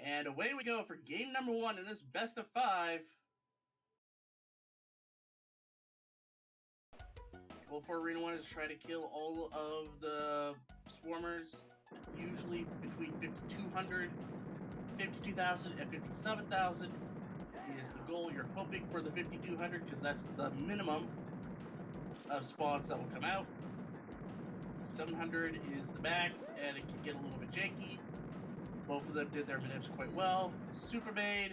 And away we go for game number 1 in this best of 5. Goal for Arena 1 is try to kill all of the swarmers, usually between 5,200, 52,000, and 57,000 is the goal. You're hoping for the 5,200 because that's the minimum of spawns that will come out. 700 is the max, and it can get a little bit janky. Both of them did their manips quite well. 5upamayne,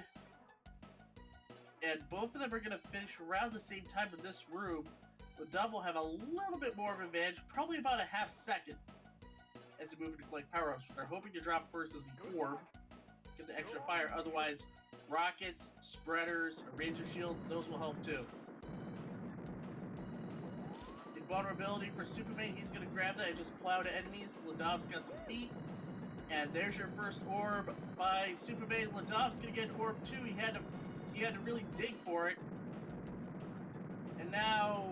and both of them are going to finish around the same time in this room. Ladob will have a little bit more of an advantage, probably about a half second as they move into collect power-ups. What they're hoping to drop first is the orb, get the extra fire. Otherwise, rockets, spreaders, a razor shield, those will help too. Invulnerability for 5upamayne, he's going to grab that and just plow to enemies. Ladob's got some feet. And there's your first orb by 5upamayne. Ladob's going to get an orb too. He had to really dig for it. And now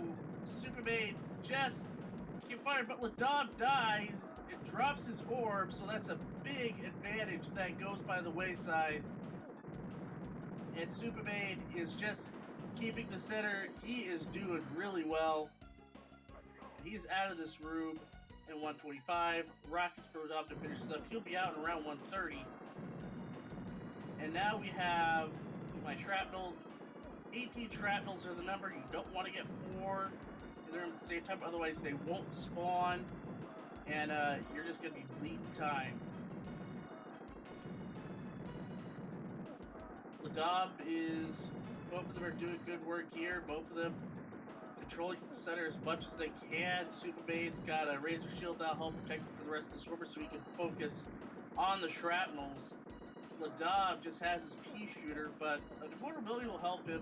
5upamayne just keep firing, but Ladob dies and drops his orb, so that's a big advantage that goes by the wayside. And 5upamayne is just keeping the center. He is doing really well. He's out of this room in 125. Rockets for Ladob to finish this up. He'll be out in around 130. And now we have my shrapnel. 18 shrapnels are the number. You don't want to get 4 in the room at the same time, otherwise they won't spawn, and you're just going to be bleeding time. Ladob both of them are doing good work here. Both of them controlling the center as much as they can. 5upamayne's got a razor shield that'll help protect him for the rest of the swarmer so he can focus on the shrapnels. Ladob just has his pea shooter, but invulnerability will help him.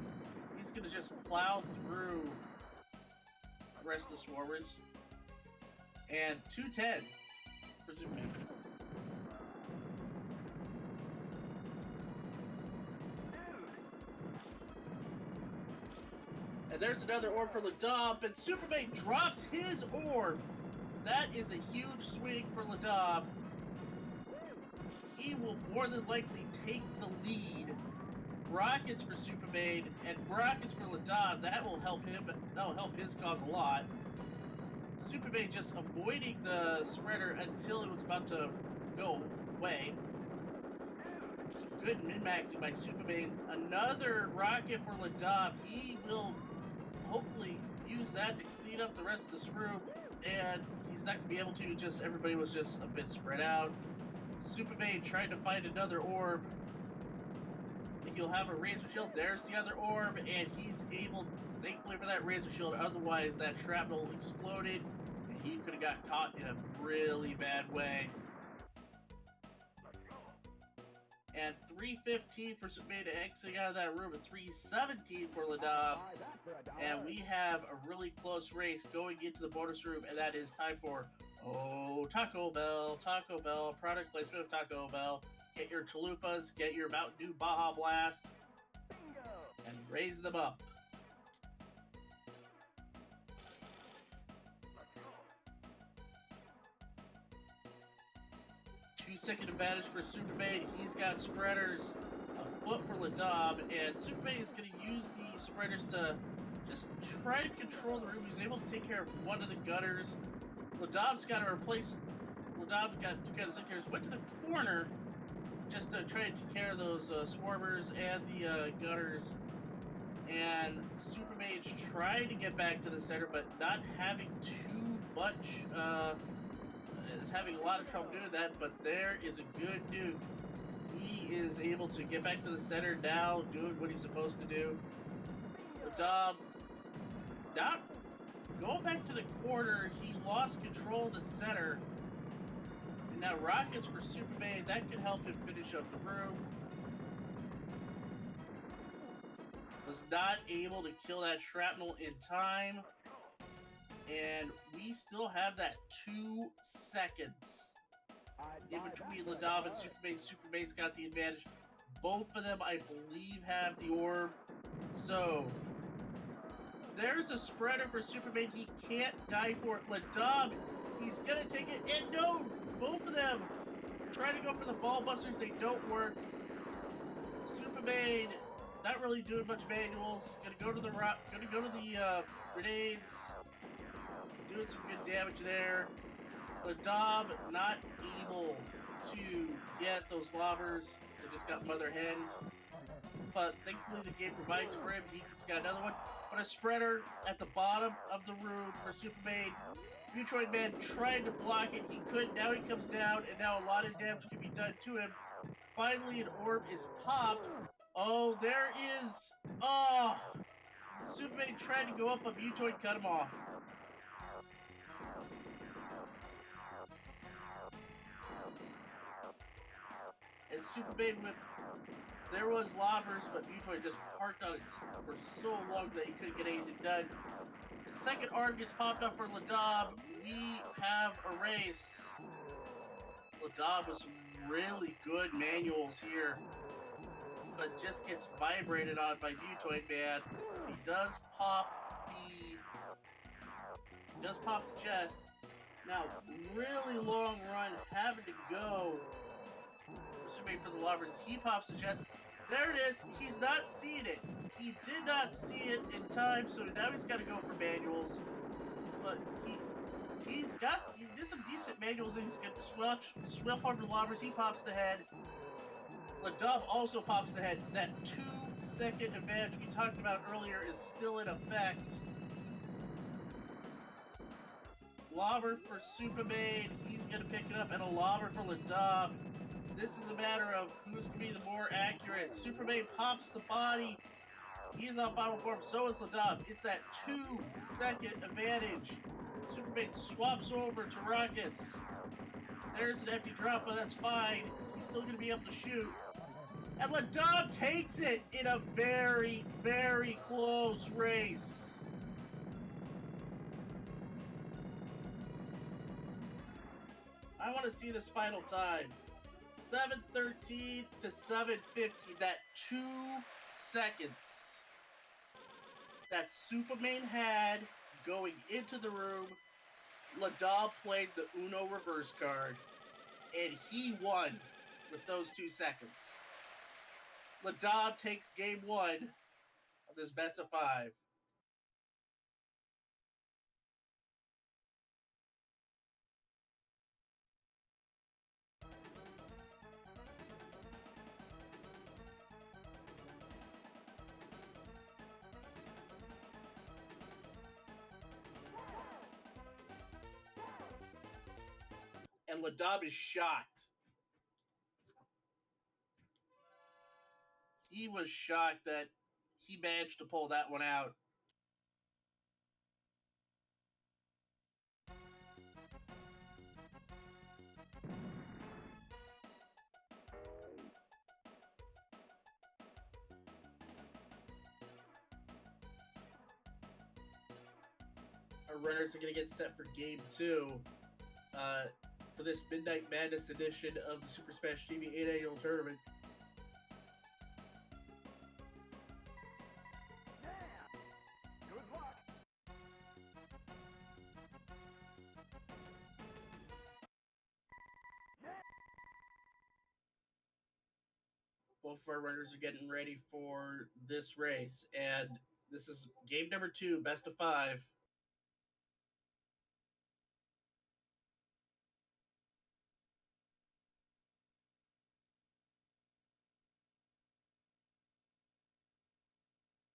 He's going to just plow through the rest of the swarmers. And 210 for 5upamayne. And there's another orb for Ladob, and 5upamayne drops his orb. That is a huge swing for Ladob. He will more than likely take the lead. Rockets for 5upamayne and rockets for Ladob. That will help him. That will help his cause a lot. 5upamayne just avoiding the spreader until it was about to go away. Some good min-maxing by 5upamayne. Another rocket for Ladob. He will hopefully use that to clean up the rest of this room, and he's not going to be able to. Just everybody was just a bit spread out. 5upamayne trying to find another orb. He'll have a razor shield. There's the other orb, and he's able, thankfully for that razor shield, otherwise that shrapnel exploded, and he could have got caught in a really bad way. And 315 for 5upamayne exiting out of that room, and 317 for Ladob. And we have a really close race going into the bonus room, and that is time for Taco Bell, product placement of Taco Bell. Get your chalupas, get your Mountain Dew Baja Blast, and raise them up. Two-second advantage for 5upamayne. He's got spreaders, a foot for Ladob, and 5upamayne is going to use the spreaders to just try to control the room. He's able to take care of one of the gutters. Ladob's got to replace. Ladob got to kind of went to the corner just to try to take care of those swarmers and the gutters. And 5upamayne's trying to get back to the center, but not having too much. Is having a lot of trouble doing that, but there is a good nuke. He is able to get back to the center now, doing what he's supposed to do. Ladob not going back to the corner. He lost control of the center. And now rockets for 5upamayne. That can help him finish up the room. Was not able to kill that shrapnel in time. And we still have that 2 seconds in between Ladob and 5upamayne. 5upamayne's got the advantage. Both of them, I believe, have the orb. So, there's a spreader for 5upamayne. He can't die for it. Ladob, he's going to take it. And no! Both of them trying to go for the ball busters. They don't work. Superman, not really doing much manuals. Gonna go to the grenades. He's doing some good damage there. Ladob not able to get those lobbers. They just got Mother Hen. But thankfully the game provides for him. He's got another one. But a spreader at the bottom of the room for Superman. Metroid Man tried to block it. He couldn't. Now he comes down, and now a lot of damage can be done to him. Finally, an orb is popped. Oh, there is... Oh! Superman tried to go up, but Metroid cut him off. And Superman with... There was lobbers, but Metroid just parked on it for so long that he couldn't get anything done. Second arm gets popped up for Ladob. We have a race. Ladob with some really good manuals here, but just gets vibrated on by Mutoid Man. He does pop the chest. Now, really long run, having to go. Assuming for the lobbers, he pops the chest. There it is. He's not seeing it. He did not see it in time, so now he's got to go for manuals. But he did some decent manuals. He's got the swell part of the lobbers. He pops the head. Ladob also pops the head. That 2-second advantage we talked about earlier is still in effect. Lobber for Superman. He's going to pick it up, and a lobber for Ladob. This is a matter of who's going to be the more accurate. Superman pops the body. He is on final form. So is Ladob. It's that 2-second advantage. Superman swaps over to Rockets. There's an empty drop, but that's fine. He's still going to be able to shoot. And Ladob takes it in a very, very close race. I want to see this final time. 7:13 to 7:50. That 2 seconds that Superman had going into the room. Ladob played the Uno reverse card, and he won with those 2 seconds. Ladob takes game 1 of this best of 5. And Ladob is shocked. He was shocked that he managed to pull that one out. Our runners are going to get set for game 2 for this Midnight Madness edition of the Super Smash TV 8 Annual Tournament. Both of our runners are getting ready for this race, and this is game number 2, best of 5.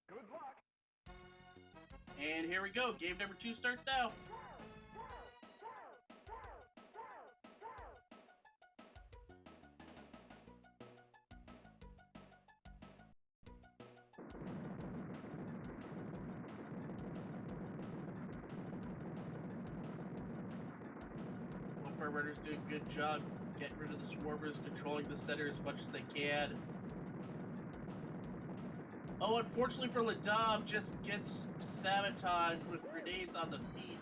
Good luck. And here we go. Game number 2 starts now. Both our runners do a good job getting rid of the swarmers, controlling the center as much as they can. Oh, unfortunately for Ladob, just gets sabotaged with grenades on the feet.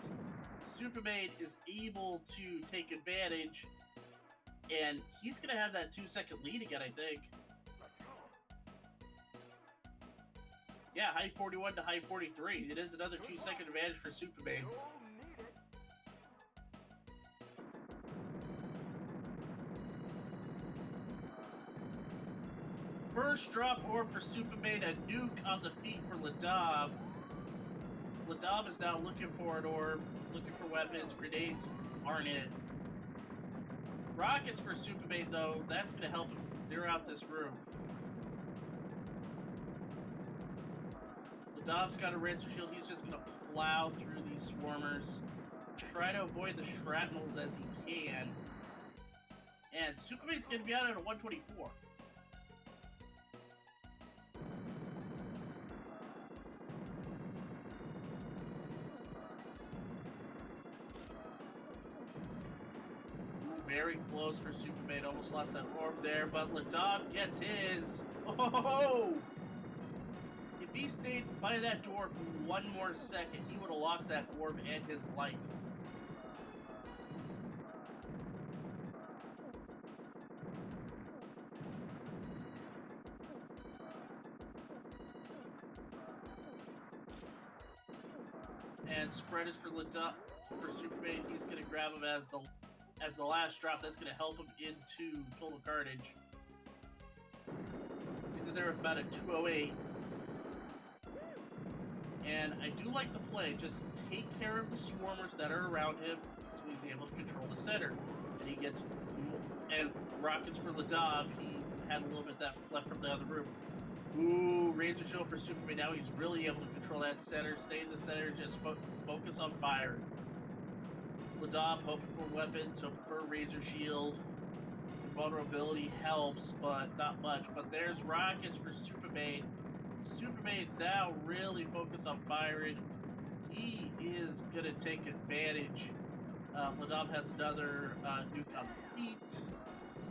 Superman is able to take advantage, and he's going to have that 2-second lead again, I think. Yeah, high 41 to high 43. It is another 2-second advantage for Superman. First drop orb for Superman, a nuke on the feet for Ladob. Ladob is now looking for an orb, looking for weapons. Grenades aren't it. Rockets for Superman, though, that's going to help him clear out this room. Ladob's got a Razor Shield. He's just going to plow through these swarmers, try to avoid the shrapnels as he can. And Superman's going to be out at a 124. Very close for Superman. Almost lost that orb there, but Ladob gets his. Oh! If he stayed by that door for one more second, he would have lost that orb and his life. And spread is for Ladob, for Superman. He's going to grab him as the last drop. That's going to help him into total carnage. He's in there with about a 208. And I do like the play. Just take care of the swarmers that are around him so he's able to control the center. And he gets... And rockets for Ladob. He had a little bit that left from the other room. Ooh, Razor Shield for Superman. Now he's really able to control that center. Stay in the center. Just focus on firing. Ladob hoping for weapons, hoping for a Razor Shield. Vulnerability helps, but not much. But there's rockets for Superman. Superman's now really focused on firing. He is going to take advantage. Ladob has another nuke on the feet.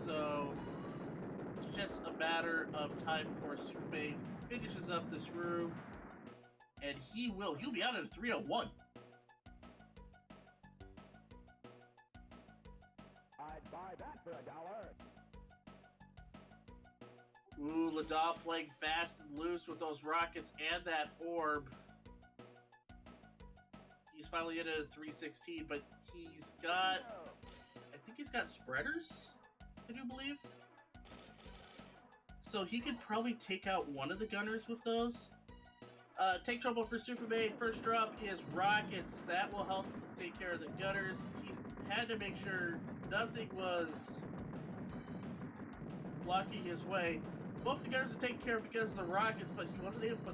So it's just a matter of time before Superman finishes up this room. And he'll be out at a 301. I'd buy that for $1. Ooh, Ladob playing fast and loose with those rockets and that orb. He's finally in at a 316, but he's got... I think he's got spreaders, I do believe. So he could probably take out one of the gunners with those. Take trouble for Superman. First drop is rockets. That will help take care of the gunners. He had to make sure nothing was blocking his way. Both the gunners are taken care of because of the rockets, but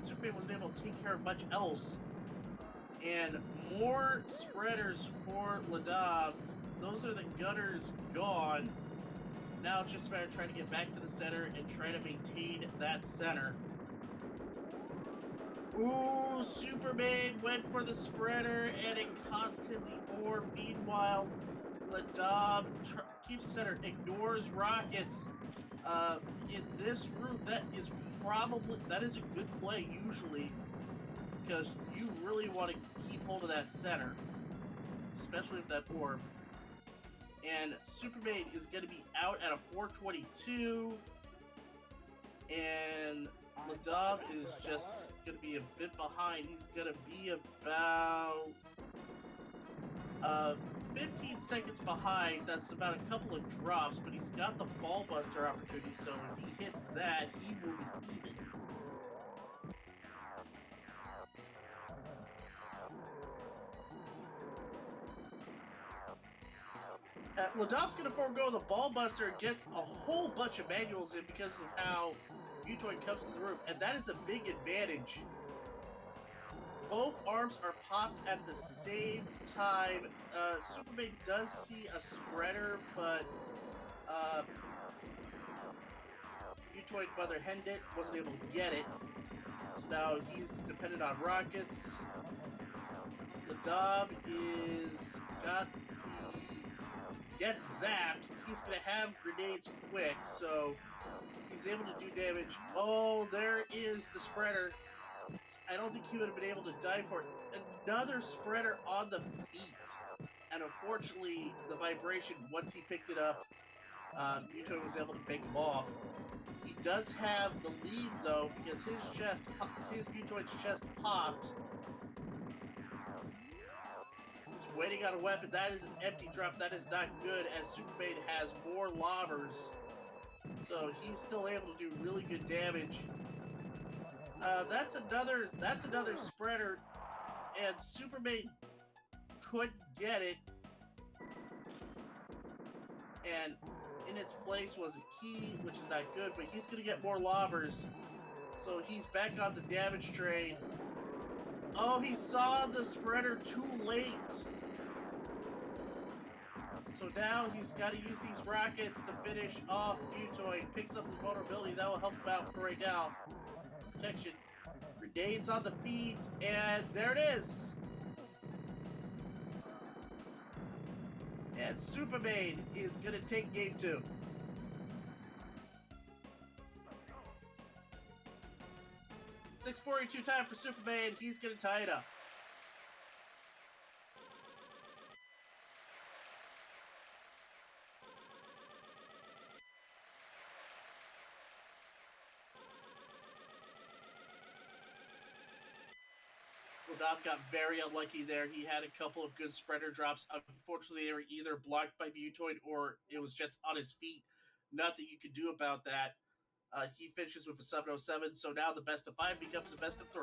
Superman wasn't able to take care of much else. And more spreaders for Ladob. Those are the gunners gone. Now it's just a matter of trying to get back to the center and try to maintain that center. Ooh, Superman went for the spreader and it cost him the orb. Meanwhile, Ladob keeps center, ignores rockets. In this room, that is a good play usually, because you really want to keep hold of that center, especially with that orb. And Superman is going to be out at a 422, and Ladob is just going to be a bit behind. He's going to be about 15 seconds behind. That's about a couple of drops, but he's got the ball buster opportunity, so if he hits that, he will be even. Ladob's going to forego the ball buster and gets a whole bunch of manuals in because of how Mutoid comes to the room, and that is a big advantage. Both arms are popped at the same time. Superman does see a spreader, but Mutoid Mother Hendit wasn't able to get it. So now he's dependent on rockets. Ladob gets zapped. He's going to have grenades quick, so he's able to do damage. Oh, there is the spreader. I don't think he would have been able to die for it. Another spreader on the feet. And unfortunately, the vibration, once he picked it up, Mutoid was able to pick him off. He does have the lead, though, because his Mutoid's chest popped. He's waiting on a weapon. That is an empty drop. That is not good, as Superman has more lobbers. So he's still able to do really good damage. That's another spreader, and Superman couldn't get it. And in its place was a key, which is not good, but he's gonna get more lobbers. So he's back on the damage train. Oh, he saw the spreader too late. So now he's got to use these rockets to finish off Mutoid. Picks up the vulnerability. That will help him out for right now. Protection. Grenades on the feet. And there it is. And 5upamayne is going to take game 2. .642 time for 5upamayne. He's going to tie it up. Ladob got very unlucky there. He had a couple of good spreader drops. Unfortunately, they were either blocked by Mutoid or it was just on his feet. Not that you could do about that. He finishes with a 707, so now the best of 5 becomes a best of 3.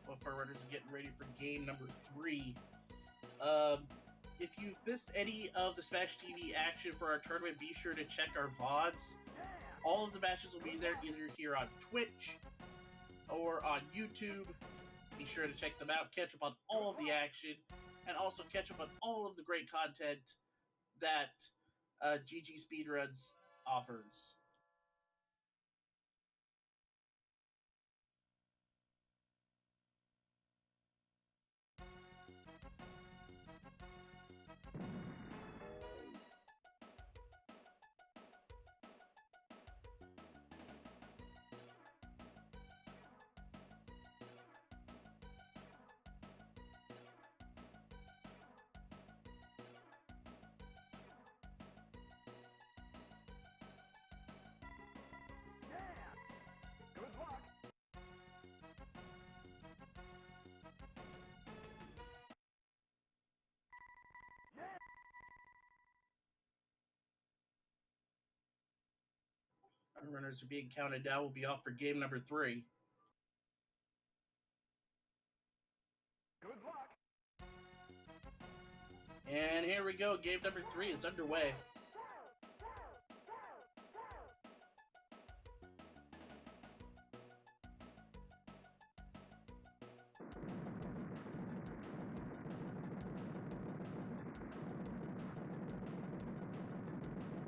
Both our runners are getting ready for game number 3. If you've missed any of the Smash TV action for our tournament, be sure to check our VODs. All of the matches will be there either here on Twitch or on YouTube. Be sure to check them out, catch up on all of the action, and also catch up on all of the great content that GG Speedruns offers. Good luck. Our runners are being counted down. We'll be off for game number 3. Good luck. And here we go. Game number 3 is underway.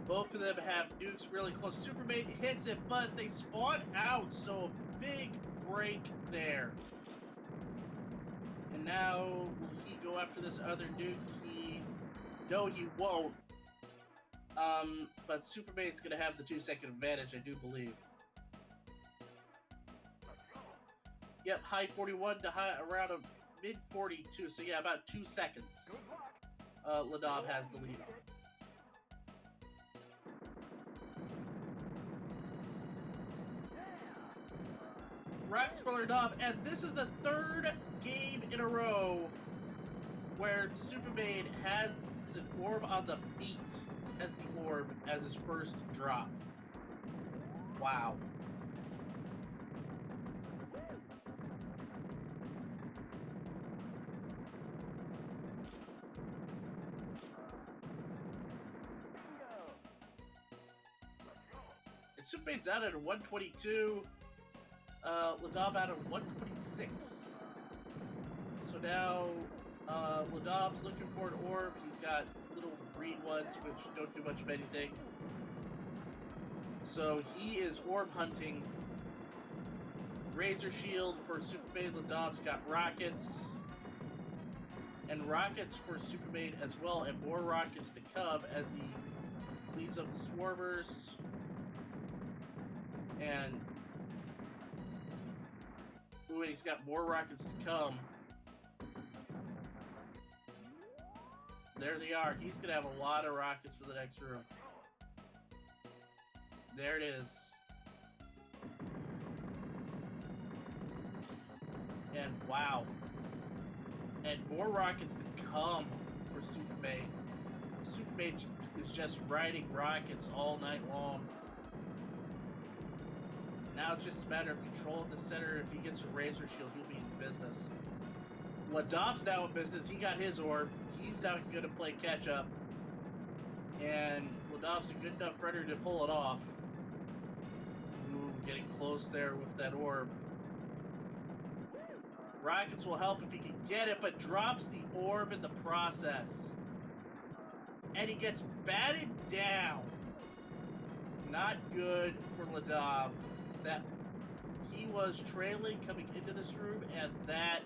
Both of them have nukes really close. 5upamayne hits it, but they spawn out, so a big break there. And now, will he go after this other nuke? No, he won't. But 5upamayne's gonna have the 2-second advantage, I do believe. Yep, high 41 to around a mid 42, so yeah, about 2 seconds. Ladob has the lead on. Rocks for Ladob, and this is the 3rd game in a row where 5upamayne has an orb on the feet as the orb as his first drop. Wow. And 5upamayne's out at a 122. Ladob out of 126. So now, Ladob's looking for an orb. He's got little green ones, which don't do much of anything. So he is orb hunting. Razor Shield for Supermaid. Ladob's got rockets. And rockets for Supermaid as well, and more rockets to come as he cleans up the swarmers. And ooh, and he's got more rockets to come. There they are. He's gonna have a lot of rockets for the next room. There it is. And wow. And more rockets to come for Supermaid. Supermaid is just riding rockets all night long. Now it's just a matter of controlling the center. If he gets a Razor Shield, he'll be in business. Ladob's now in business. He got his orb. He's now going to play catch up. And Ladob's a good enough runner to pull it off. Ooh, getting close there with that orb. Rockets will help if he can get it, but drops the orb in the process. And he gets batted down. Not good for Ladob. That he was trailing coming into this room, and that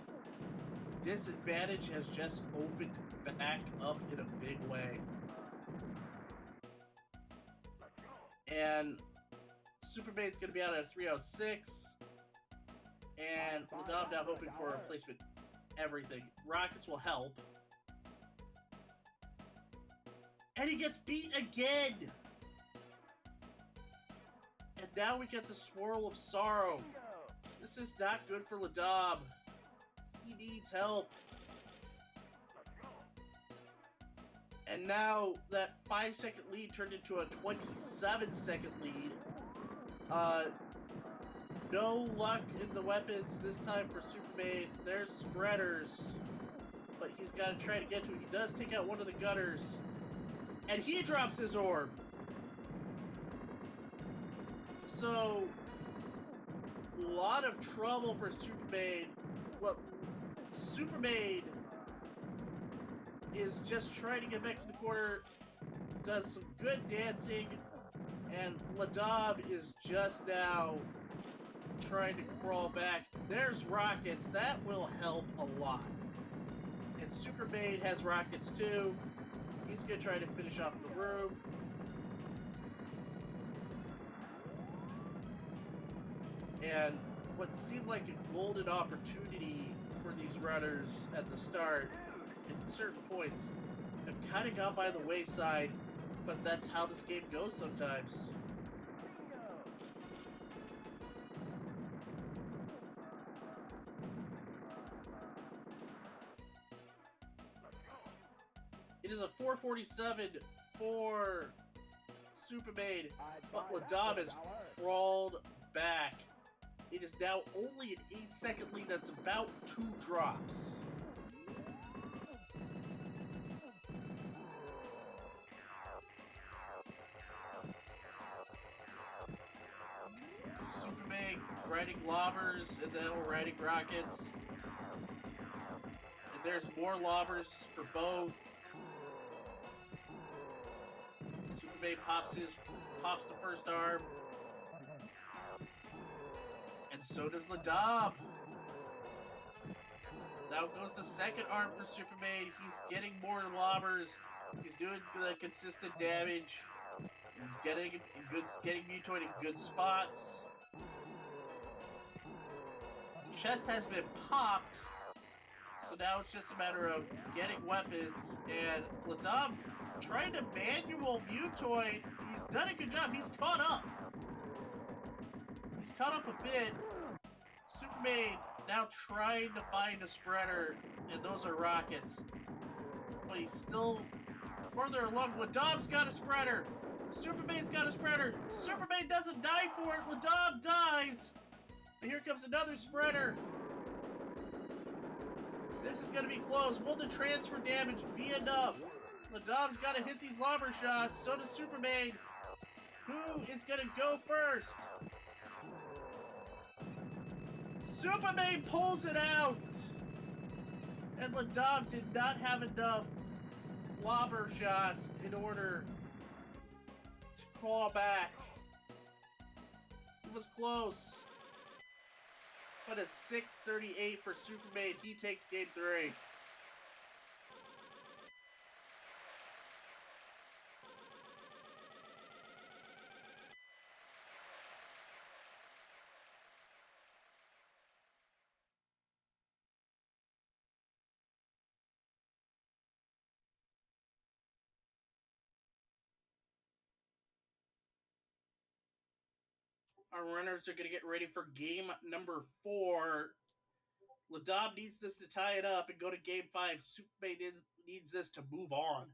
disadvantage has just opened back up in a big way. And Supermaid's going to be out at 306. And Ladob now hoping for a replacement everything. Rockets will help. And he gets beat again! And now we get the Swirl of Sorrow. This is not good for Ladob. He needs help. And now that 5-second lead turned into a 27-second lead. No luck in the weapons this time for Supermaid. There's spreaders. But he's got to try to get to it. He does take out one of the gutters. And he drops his orb. So, a lot of trouble for Supermaid. Well, Supermaid is just trying to get back to the corner. Does some good dancing. And Ladob is just now trying to crawl back. There's rockets. That will help a lot. And Supermaid has rockets too. He's going to try to finish off the room. And what seemed like a golden opportunity for these runners at the start, at certain points, have kind of gone by the wayside. But that's how this game goes sometimes. It is a 447 for Supermaid, but Ladob has crawled back. It is now only an 8-second lead. That's about 2 drops. Supermaid riding lobbers and then we're riding rockets. And there's more lobbers for both. Supermaid pops the first arm. And so does Ladob. Now goes the second arm for Supermaid. He's getting more lobbers. He's doing the consistent damage. He's getting Mutoid in good spots. Chest has been popped. So now it's just a matter of getting weapons. And Ladob trying to manual Mutoid. He's done a good job. He's caught up. He's caught up a bit. Supermaid now trying to find a spreader, and those are rockets. But he's still further along. Ladob's got a spreader. Supermaid's got a spreader. Supermaid doesn't die for it. Ladob dies. But here comes another spreader. This is going to be close. Will the transfer damage be enough? Ladob's got to hit these lobber shots. So does Supermaid. Who is going to go first? Supermaid pulls it out! And Ladob did not have enough slobber shots in order to claw back. It was close. But a 6:38 for Superman. He takes game 3. Our runners are going to get ready for game number 4. Ladob needs this to tie it up and go to game 5. Superman needs this to move on.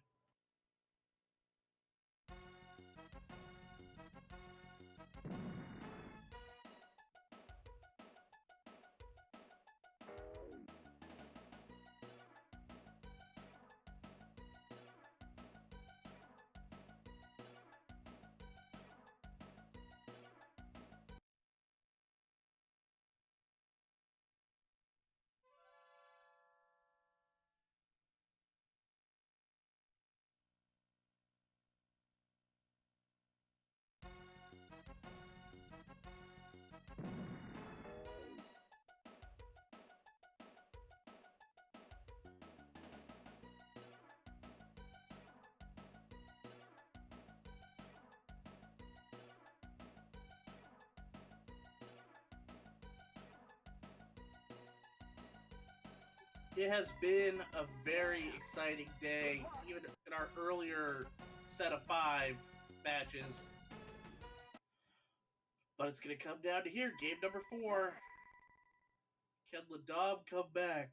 It has been a very exciting day, even in our earlier set of 5 matches. But it's going to come down to here, game number 4. Can Ladob come back?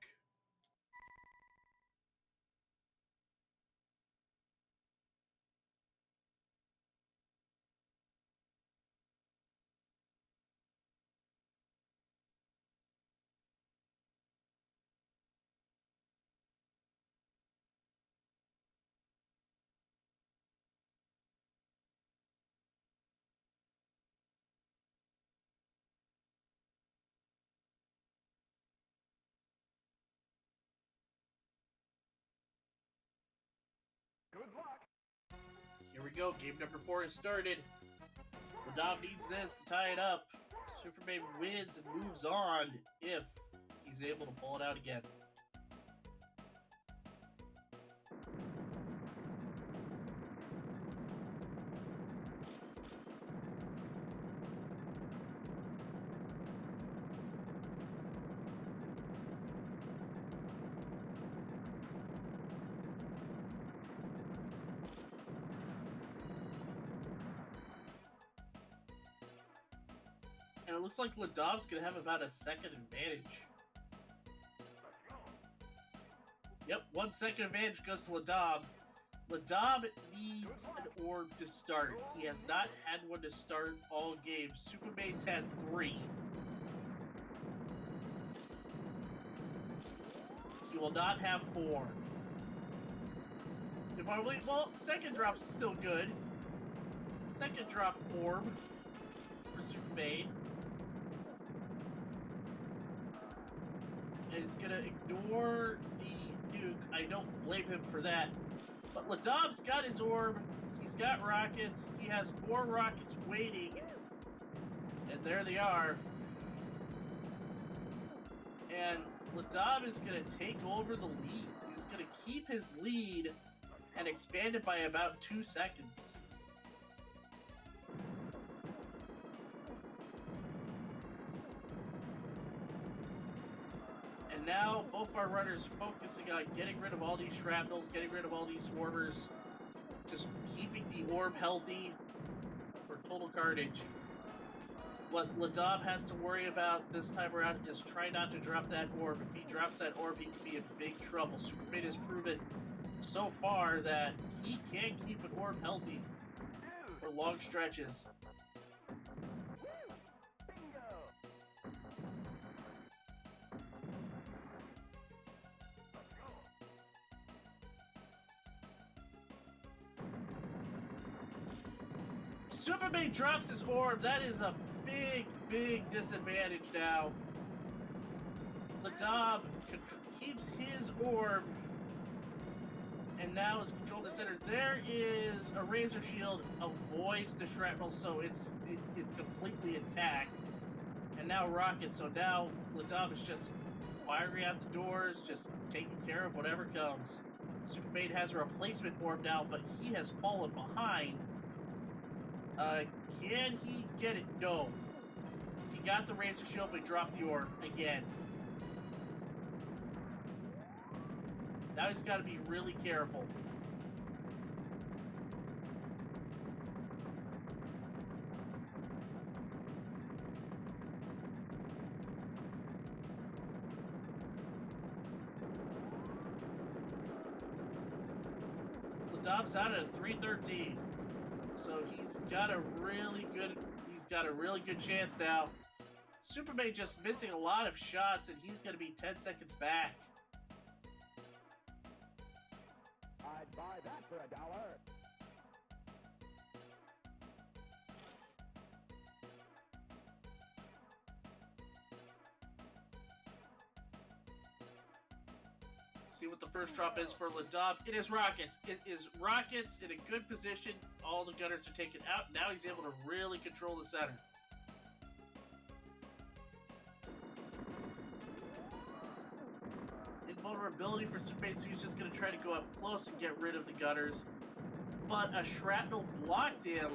Good luck. Here we go, game number 4 has started. Ladob needs this to tie it up. Superman wins and moves on if he's able to pull it out again. And it looks like Ladob's going to have about a second advantage. Yep, 1 second advantage goes to Ladob. Ladob needs an orb to start. He has not had one to start all games. Superman's had 3. He will not have 4. If I wait, well, second drop's still good. Second drop orb for Superman. Is gonna ignore the nuke. I don't blame him for that. But Ladob's got his orb. He's got rockets. He has more rockets waiting. And there they are. And Ladob is gonna take over the lead. He's gonna keep his lead and expand it by about 2 seconds. And now both our runners focusing on getting rid of all these shrapnels, getting rid of all these swarmers, just keeping the orb healthy for total carnage. What Ladob has to worry about this time around is try not to drop that orb. If he drops that orb, he could be in big trouble. Superman has proven so far that he can keep an orb healthy for long stretches. Superman drops his orb. That is a big, big disadvantage now. Ladob keeps his orb and now is control the center. There is a razor shield, avoids the shrapnel, so it's completely intact. And now rocket, so now Ladob is just firing out the doors, just taking care of whatever comes. Supermaid has a replacement orb now, but he has fallen behind. Can he get it? No. He got the razor shield, but he dropped the orb again. Now he's got to be really careful. Ladob's out at a 313. So he's got a really good chance now. Superman just missing a lot of shots, and he's going to be 10 seconds back. I'd buy that for $1. See what the first drop is for Ladob. It is rockets. It is rockets in a good position. All the gunners are taken out. Now he's able to really control the center. Invulnerability for Superman, so he's just going to try to go up close and get rid of the gunners. But a shrapnel blocked him.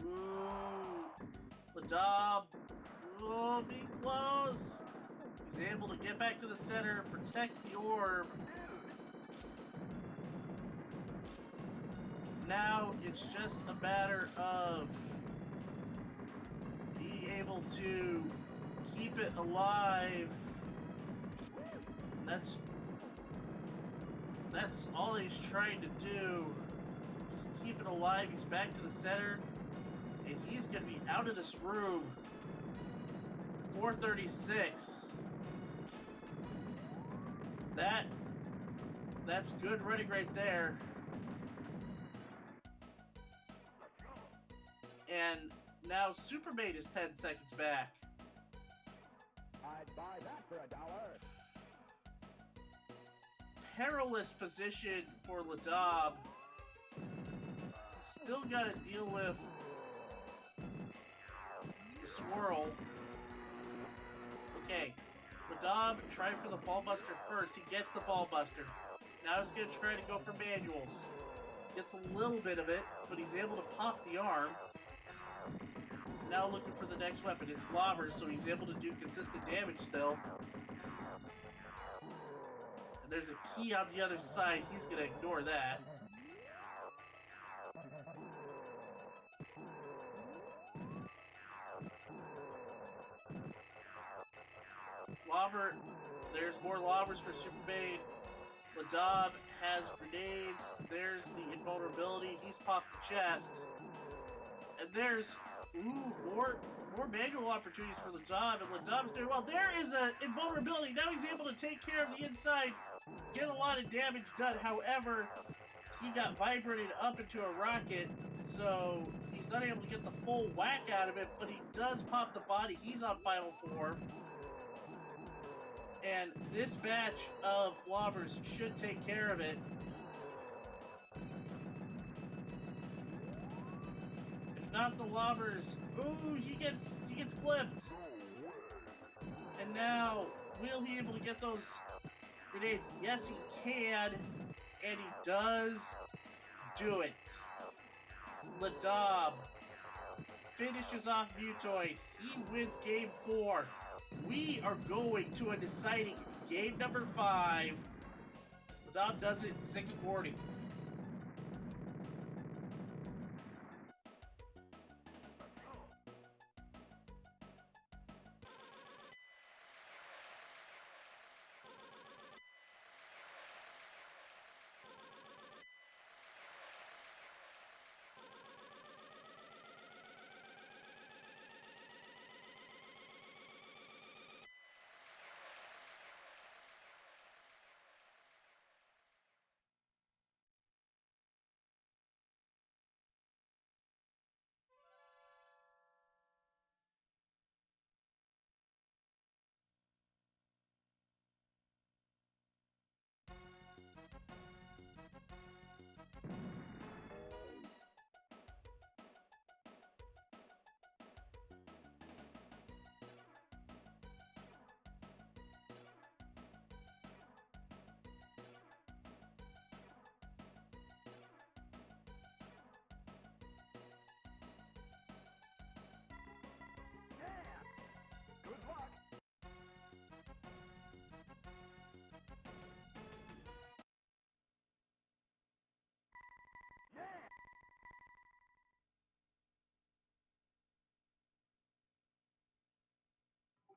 Ooh. Ladob. Oh, be close. He's able to get back to the center, protect the orb. Now it's just a matter of being able to keep it alive. That's all he's trying to do. Just keep it alive. He's back to the center, and he's going to be out of this room. 436. That's good running right there. And now Supermaid is 10 seconds back. I'd buy that for $1. Perilous position for Ladob. He's still got to deal with the swirl. Okay, Ladob trying for the ball buster first. He gets the ball buster. Now he's going to try to go for manuals. Gets a little bit of it, but he's able to pop the arm. Now looking for the next weapon. It's lobbers, so he's able to do consistent damage still. And there's a key on the other side. He's going to ignore that. Lobber. There's more lobbers for Supermaid. Ladob has grenades. There's the invulnerability. He's popped the chest. And there's more manual opportunities for Ladob, and Ladob's doing well. There is an invulnerability. Now he's able to take care of the inside, get a lot of damage done. However, he got vibrated up into a rocket, so he's not able to get the full whack out of it, but he does pop the body. He's on final form. And this batch of lobbers should take care of it. If not the lobbers, ooh, he gets clipped. And now, will he be able to get those grenades? Yes, he can, and he does do it. Ladob finishes off Mutoid. He wins game 4. We are going to a deciding game number 5. Ladob does it in 640.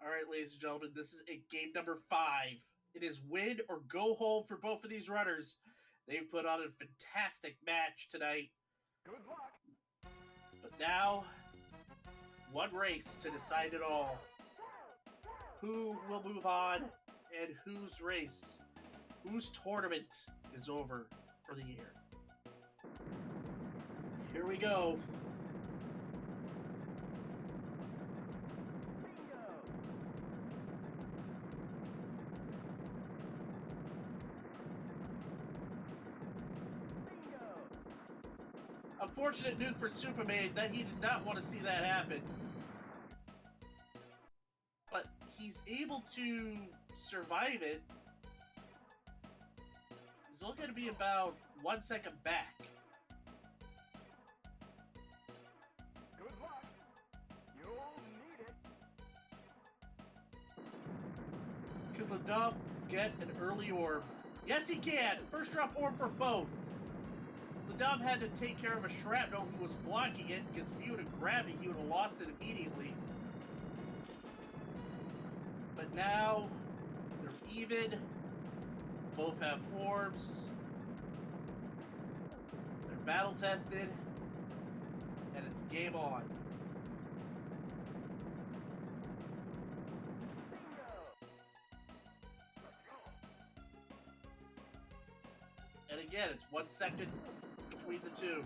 All right, ladies and gentlemen, this is a game number 5. It is win or go home for both of these runners. They've put on a fantastic match tonight. Good luck. But now, one race to decide it all. Who will move on, and whose race, whose tournament is over for the year. Here we go. Unfortunate nuke for Superman that he did not want to see that happen. But he's able to survive it. He's only going to be about 1 second back. Good luck. You'll need it. Could Ladob get an early orb? Yes, he can! First drop orb for both. Ladob had to take care of a shrapnel who was blocking it, because if he would have grabbed it, he would have lost it immediately. But now, they're even. Both have orbs. They're battle tested. And it's game on. And again, it's 1 second between the two.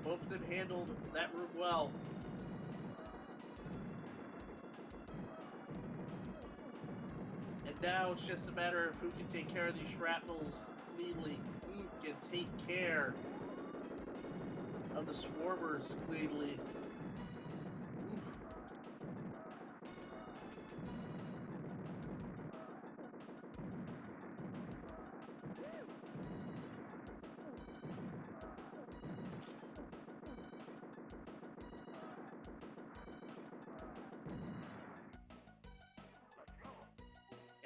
Both of them handled that room well. And now it's just a matter of who can take care of these shrapnels cleanly. Who can take care of the swarmers cleanly. Oof.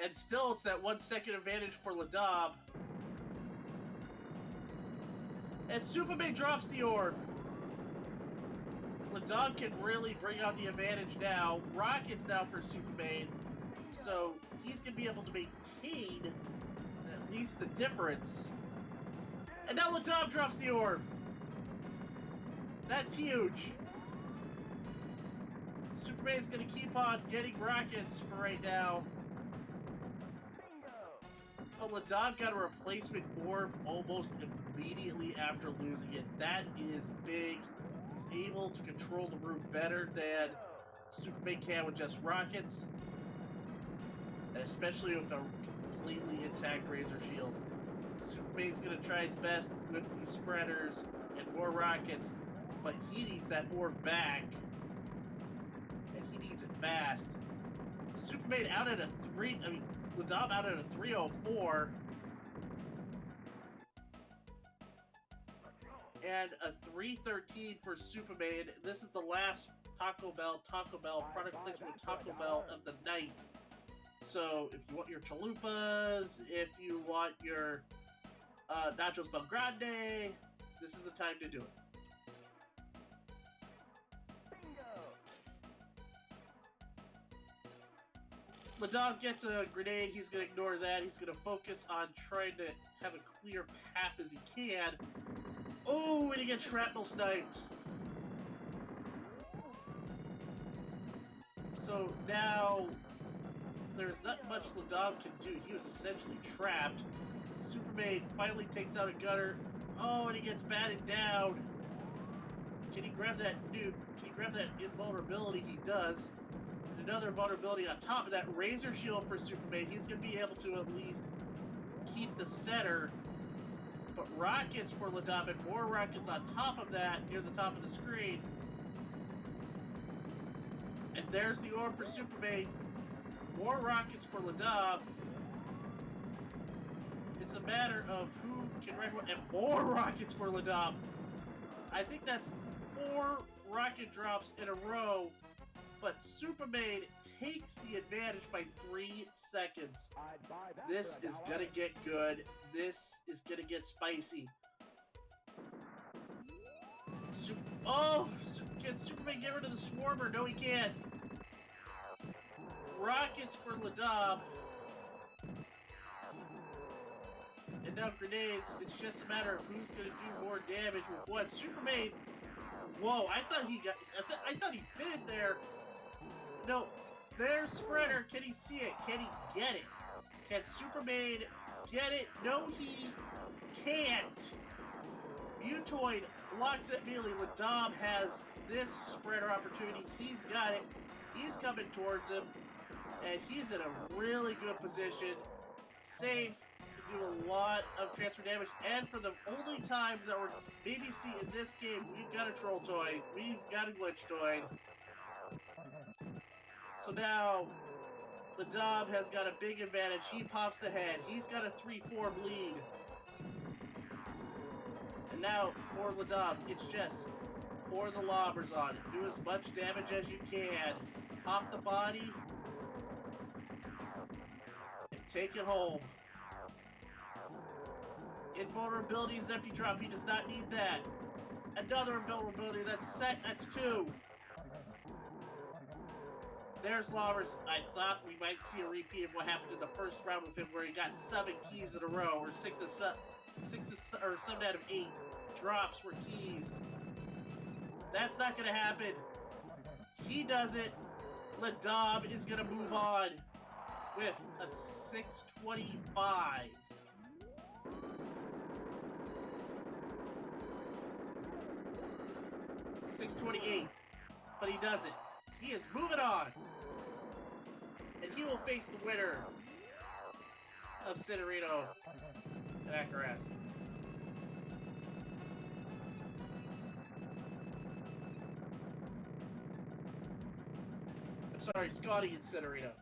And still, it's that 1 second advantage for Ladob. And Superman drops the orb. Ladob can really bring out the advantage now. Rockets now for Superman. So he's going to be able to maintain at least the difference. And now Ladob drops the orb. That's huge. Superman's going to keep on getting rockets for right now. But Ladob got a replacement orb almost immediately after losing it. That is big. He's able to control the room better than Superman can with just rockets. Especially with a completely intact Razor Shield. Superman's going to try his best with these spreaders and more rockets. But he needs that orb back. And he needs it fast. Superman out at a 3... Ladob out at a 304. And a 313 for Superman. This is the last Taco Bell product placement with Taco Bell of the night. So if you want your chalupas, if you want your Nachos Belgrande, this is the time to do it. Ladob gets a grenade, he's going to ignore that, he's going to focus on trying to have a clear path as he can. Oh, and he gets shrapnel sniped. So now, there's not much Ladob can do, he was essentially trapped. Superman finally takes out a gunner. Oh, and he gets batted down. Can he grab that nuke? Can he grab that invulnerability? He does. Another vulnerability on top of that. Razor Shield for Superman. He's going to be able to at least keep the center. But rockets for Ladob and more rockets on top of that near the top of the screen. And there's the orb for Superman. More rockets for Ladob. It's a matter of who can run what. And more rockets for Ladob. I think that's 4 rocket drops in a row. But Superman takes the advantage by 3 seconds. This is going to get good. This is going to get spicy. Can Superman get rid of the Swarmer? No, he can't. rockets for Ladob. And now grenades. It's just a matter of who's going to do more damage with what. Supermaine. Whoa, I thought he got. I thought he bit it there. No, there's Spreader. Can he see it? Can he get it? Can Supermaine get it? No, he can't. Mutoid blocks it melee. Ladob has this Spreader opportunity. He's got it. He's coming towards him. And he's in a really good position. Safe. Can do a lot of transfer damage. And for the only time that we're maybe see in this game, we've got a Troll Toy. We've got a Glitch Toy. So now, Ladob has got a big advantage. He pops the head. He's got a 3-4 bleed. And now, for Ladob, it's just pour the lobbers on. Do as much damage as you can. Pop the body. And take it home. Invulnerability is an empty drop. He does not need that. Another invulnerability. That's set. That's 2. There's Lobbers. I thought we might see a repeat of what happened in the first round with him, where he got 7 keys in a row, or 7 out of 8 drops were keys. That's not going to happen. He does it. Ladob is going to move on with a 625. $628, but he does it. He is moving on, and he will face the winner of Cinerino and Akaras. I'm sorry, Scotty and Cinerino.